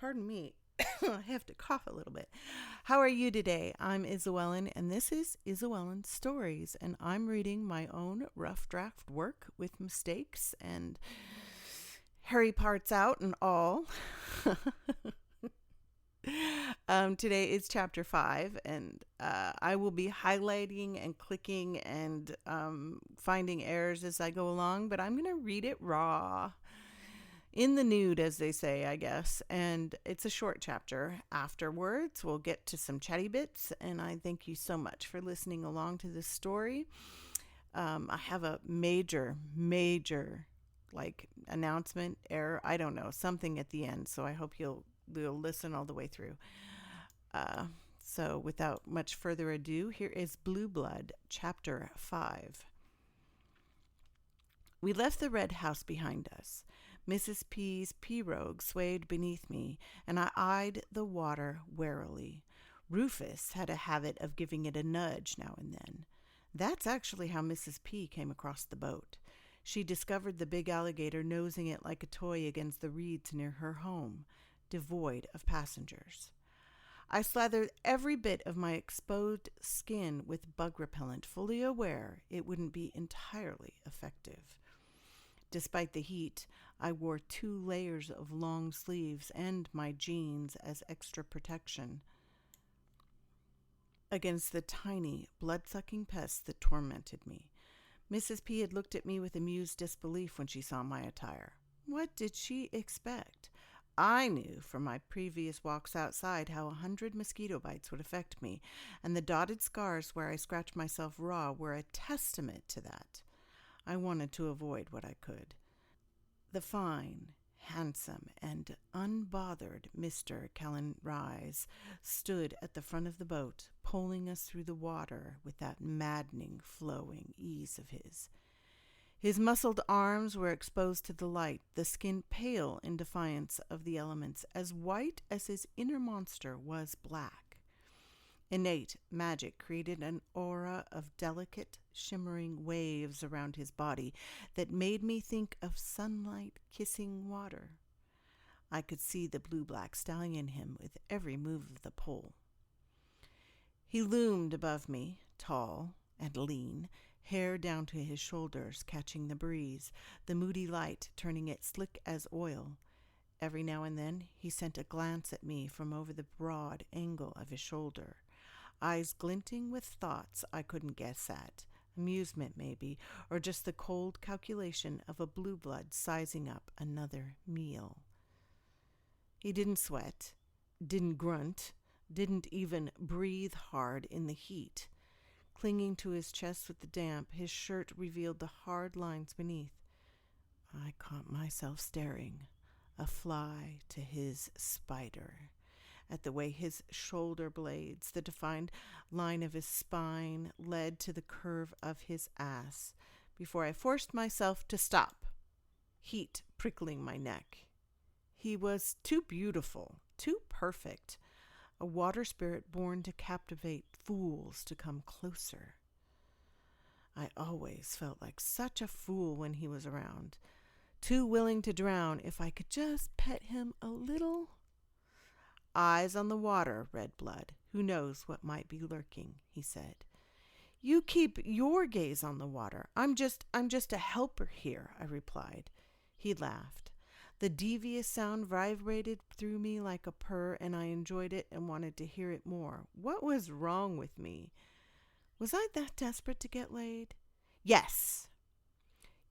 Pardon me. I have to cough a little bit. How are you today? I'm Isawellen, and this is Isawellen Stories, and I'm reading my own rough draft work with mistakes and hairy parts out and all. Today is chapter 5, and I will be highlighting and clicking and finding errors as I go along, but I'm going to read it raw. In the nude, as they say, I guess. And it's a short chapter. Afterwards, we'll get to some chatty bits. And I thank you so much for listening along to this story. I have a major, announcement, error. I don't know, something at the end. So I hope you'll listen all the way through. So without much further ado, here is Blue Blood, chapter 5. We left the red house behind us. Mrs. P's pirogue swayed beneath me, and I eyed the water warily. Rufus had a habit of giving it a nudge now and then. That's actually how Mrs. P came across the boat. She discovered the big alligator nosing it like a toy against the reeds near her home, devoid of passengers. I slathered every bit of my exposed skin with bug repellent, fully aware it wouldn't be entirely effective. Despite the heat, I wore 2 layers of long sleeves and my jeans as extra protection against the tiny, blood-sucking pests that tormented me. Mrs. P had looked at me with amused disbelief when she saw my attire. What did she expect? I knew from my previous walks outside how 100 mosquito bites would affect me, and the dotted scars where I scratched myself raw were a testament to that. I wanted to avoid what I could. The fine, handsome, and unbothered Mr. Callan Rise stood at the front of the boat, poling us through the water with that maddening, flowing ease of his. His muscled arms were exposed to the light, the skin pale in defiance of the elements, as white as his inner monster was black. Innate magic created an aura of delicate, shimmering waves around his body that made me think of sunlight kissing water. I could see the blue-black stallion in him with every move of the pole. He loomed above me, tall and lean, hair down to his shoulders catching the breeze, the moody light turning it slick as oil. Every now and then he sent a glance at me from over the broad angle of his shoulder, eyes glinting with thoughts I couldn't guess at, amusement maybe, or just the cold calculation of a blue blood sizing up another meal. He didn't sweat, didn't grunt, didn't even breathe hard in the heat. Clinging to his chest with the damp, his shirt revealed the hard lines beneath. I caught myself staring, a fly to his spider, at the way his shoulder blades, the defined line of his spine, led to the curve of his ass, before I forced myself to stop, heat prickling my neck. He was too beautiful, too perfect, a water spirit born to captivate fools to come closer. I always felt like such a fool when he was around, too willing to drown if I could just pet him a little. Eyes on the water, Red Blood. Who knows what might be lurking, he said. You keep your gaze on the water. I'm just a helper here, I replied. He laughed. The devious sound vibrated through me like a purr, and I enjoyed it and wanted to hear it more. What was wrong with me? Was I that desperate to get laid? Yes.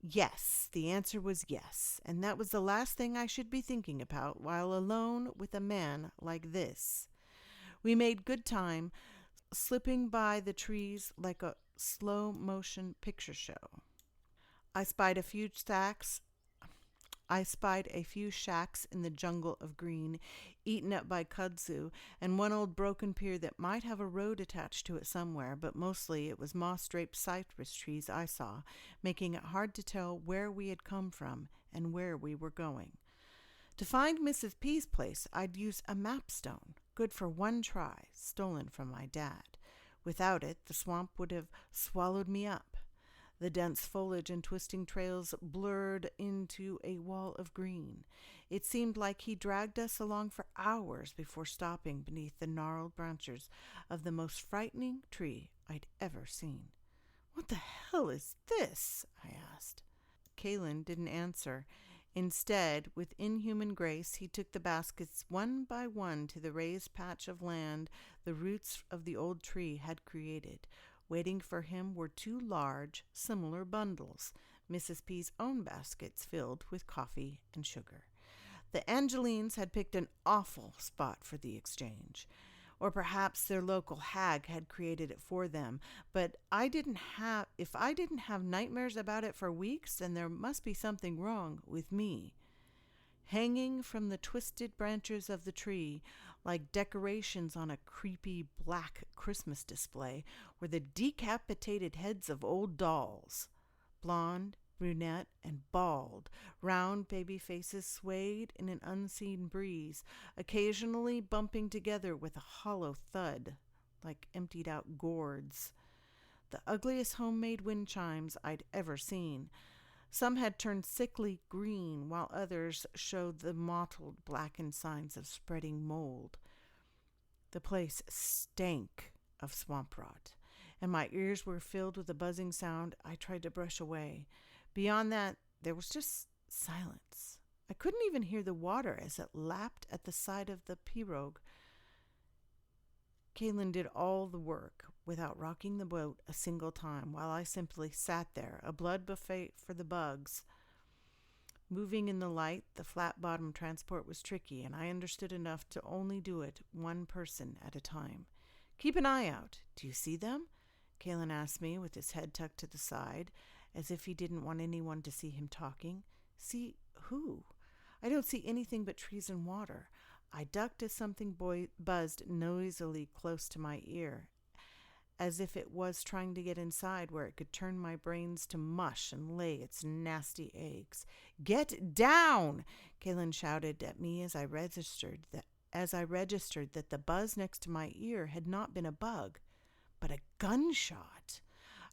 Yes, the answer was yes, and that was the last thing I should be thinking about while alone with a man like this. We made good time, slipping by the trees like a slow-motion picture show. I spied a few shacks in the jungle of green, eaten up by kudzu, and one old broken pier that might have a road attached to it somewhere, but mostly it was moss-draped cypress trees I saw, making it hard to tell where we had come from and where we were going. To find Mrs. P's place, I'd use a mapstone, good for one try, stolen from my dad. Without it, the swamp would have swallowed me up. The dense foliage and twisting trails blurred into a wall of green. It seemed like he dragged us along for hours before stopping beneath the gnarled branches of the most frightening tree I'd ever seen. "What the hell is this?" I asked. Kalen didn't answer. Instead, with inhuman grace, he took the baskets one by one to the raised patch of land the roots of the old tree had created. Waiting for him were two large, similar bundles, Mrs. P's own baskets filled with coffee and sugar. The Angelines had picked an awful spot for the exchange. Or perhaps their local hag had created it for them. But if I didn't have nightmares about it for weeks, then there must be something wrong with me. Hanging from the twisted branches of the tree, like decorations on a creepy black Christmas display, were the decapitated heads of old dolls. Blonde, brunette, and bald, round baby faces swayed in an unseen breeze, occasionally bumping together with a hollow thud, like emptied-out gourds. The ugliest homemade wind chimes I'd ever seen. Some had turned sickly green, while others showed the mottled, blackened signs of spreading mold. The place stank of swamp rot, and my ears were filled with a buzzing sound I tried to brush away. Beyond that, there was just silence. I couldn't even hear the water as it lapped at the side of the pirogue. Kalen did all the work without rocking the boat a single time, while I simply sat there, a blood buffet for the bugs. Moving in the light, the flat-bottomed transport was tricky, and I understood enough to only do it one person at a time. "Keep an eye out. Do you see them?" Kalen asked me with his head tucked to the side, as if he didn't want anyone to see him talking. "See who?" "I don't see anything but trees and water." I ducked as something buzzed noisily close to my ear, as if it was trying to get inside where it could turn my brains to mush and lay its nasty eggs. "Get down!" Kalen shouted at me as I registered that the buzz next to my ear had not been a bug, but a gunshot.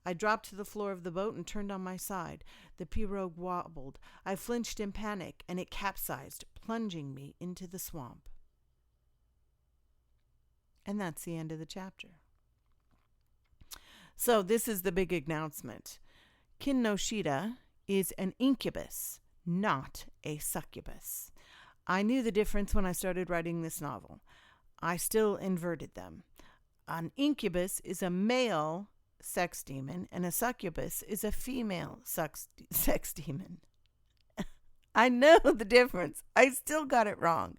I dropped to the floor of the boat and turned on my side. The pirogue wobbled. I flinched in panic, and it capsized, plunging me into the swamp. And that's the end of the chapter. So this is the big announcement. Kin no Shita is an incubus, not a succubus. I knew the difference when I started writing this novel. I still inverted them. An incubus is a male sex demon, and a succubus is a female sex demon. I know the difference. I still got it wrong.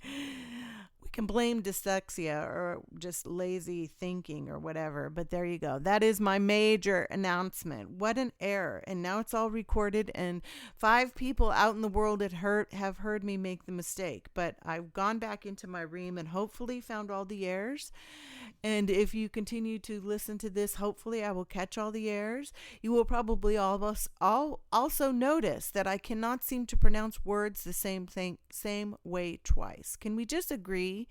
We can blame dyslexia or just lazy thinking or whatever, but there you go. That is my major announcement. What an error. And now it's all recorded, and 5 people out in the world have heard me make the mistake. But I've gone back into my ream and hopefully found all the errors. And if you continue to listen to this, hopefully I will catch all the errors. You will probably also notice that I cannot seem to pronounce words the same way twice. Can we just agree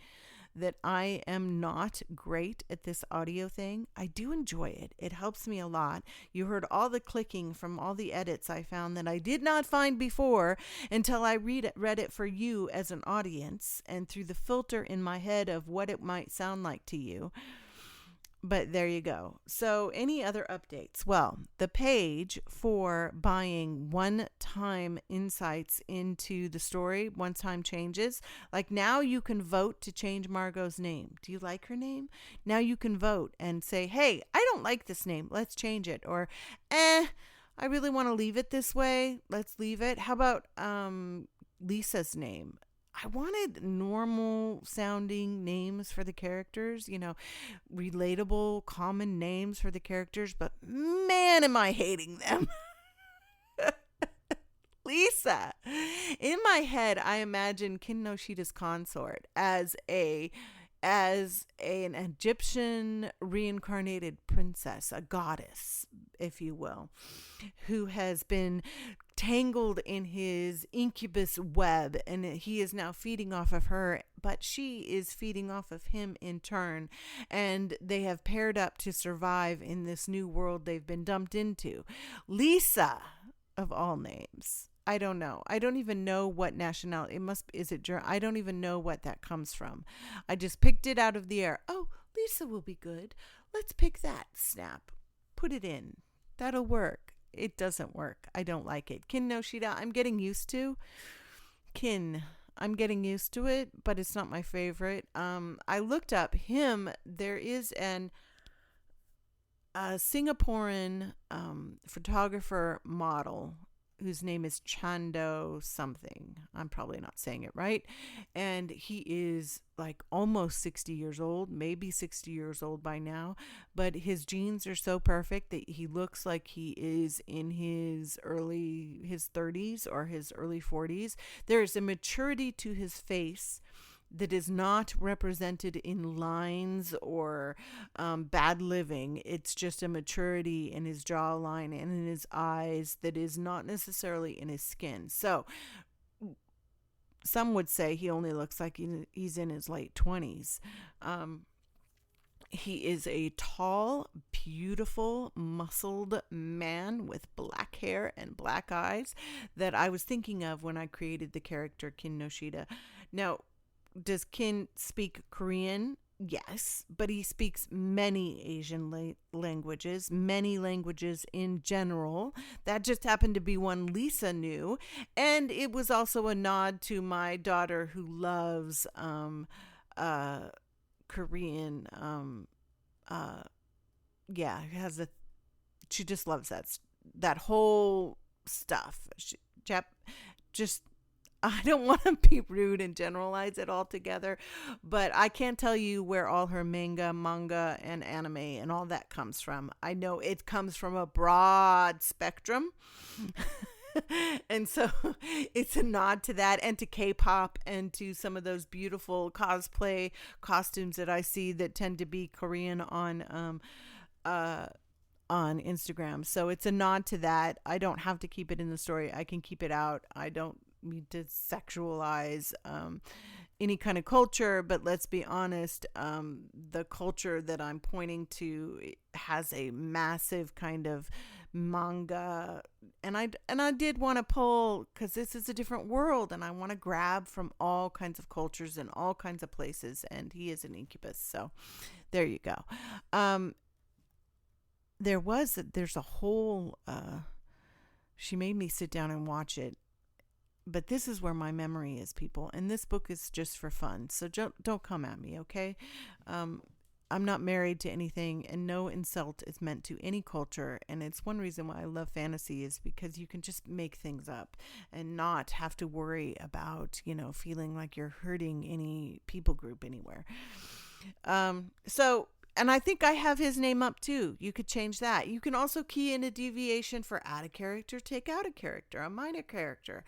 that I am not great at this audio thing? I do enjoy it. It helps me a lot. You heard all the clicking from all the edits I found that I did not find before until I read it for you as an audience and through the filter in my head of what it might sound like to you. But there you go. So any other updates? Well, the page for buying one-time insights into the story, one-time changes. Like now you can vote to change Margot's name. Do you like her name? Now you can vote and say, hey, I don't like this name. Let's change it. Or, I really want to leave it this way. Let's leave it. How about Lisa's name? I wanted normal sounding names for the characters, relatable, common names for the characters, but man, am I hating them. Lisa. In my head, I imagine Kin no Shita's consort as an Egyptian reincarnated princess, a goddess, if you will, who has been tangled in his incubus web, and he is now feeding off of her, but she is feeding off of him in turn, and they have paired up to survive in this new world they've been dumped into. Lisa, of all names. I don't know. I don't even know what nationality. Is it German? I don't even know what that comes from. I just picked it out of the air. Oh, Lisa will be good. Let's pick that. Snap. Put it in. That'll work. It doesn't work. I don't like it. Kin no Shita, I'm getting used to. I'm getting used to it, but it's not my favorite. I looked up him. There is a Singaporean photographer model whose name is Chando something. I'm probably not saying it right. And he is like almost 60 years old, maybe 60 years old by now. But his genes are so perfect that he looks like he is in his 30s or his early 40s. There is a maturity to his face that is not represented in lines or bad living. It's just a maturity in his jawline and in his eyes that is not necessarily in his skin. So some would say he only looks like he's in his late 20s. He is a tall, beautiful, muscled man with black hair and black eyes that I was thinking of when I created the character Kin no Shita. Now, does Kin speak Korean? Yes, but he speaks many Asian languages, many languages in general. That just happened to be one Lisa knew. And it was also a nod to my daughter who loves Korean. She just loves that whole stuff. I don't want to be rude and generalize it all together, but I can't tell you where all her manga, and anime and all that comes from. I know it comes from a broad spectrum. And so it's a nod to that and to K-pop and to some of those beautiful cosplay costumes that I see that tend to be Korean on Instagram. So it's a nod to that. I don't have to keep it in the story. I can keep it out. I don't need to sexualize any kind of culture, but let's be honest, the culture that I'm pointing to has a massive kind of manga, and I did want to pull, because this is a different world and I want to grab from all kinds of cultures and all kinds of places, and he is an incubus. So there you go. There's a whole she made me sit down and watch it. But this is where my memory is, people. And this book is just for fun. So don't come at me, okay? I'm not married to anything, and no insult is meant to any culture. And it's one reason why I love fantasy, is because you can just make things up and not have to worry about, feeling like you're hurting any people group anywhere. And I think I have his name up too. You could change that. You can also key in a deviation for add a character, take out a character, a minor character.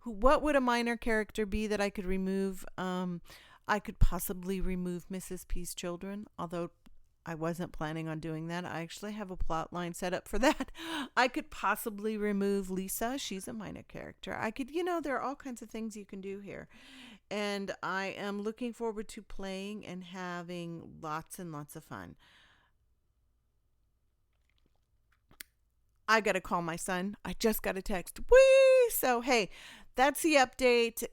What would a minor character be that I could remove? I could possibly remove Mrs. P's children, although I wasn't planning on doing that. I actually have a plot line set up for that. I could possibly remove Lisa. She's a minor character. I could, there are all kinds of things you can do here. And I am looking forward to playing and having lots and lots of fun. I got to call my son. I just got a text. Whee! So, hey, that's the update.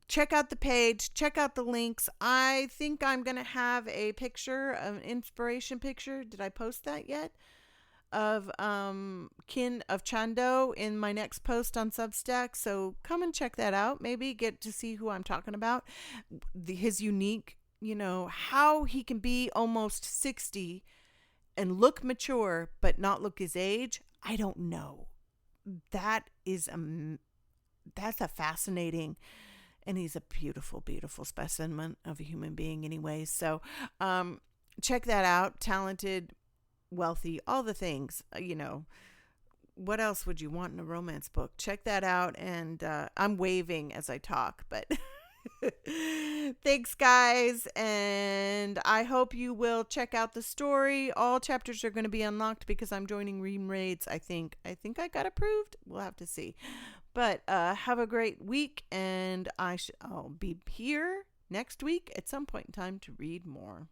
Check out the page. Check out the links. I think I'm going to have a picture, an inspiration picture. Did I post that yet? Of Chando in my next post on Substack. So come and check that out. Maybe get to see who I'm talking about. His unique, how he can be almost 60 and look mature, but not look his age. I don't know. That's a fascinating, and he's a beautiful, beautiful specimen of a human being anyway. So check that out. Talented, wealthy, all the things, what else would you want in a romance book? Check that out. And I'm waving as I talk, but Thanks, guys, and I hope you will check out the story. All chapters are going to be unlocked because I'm joining Ream Raids. I think I got approved. We'll have to see. But have a great week, and I'll be here next week at some point in time to read more.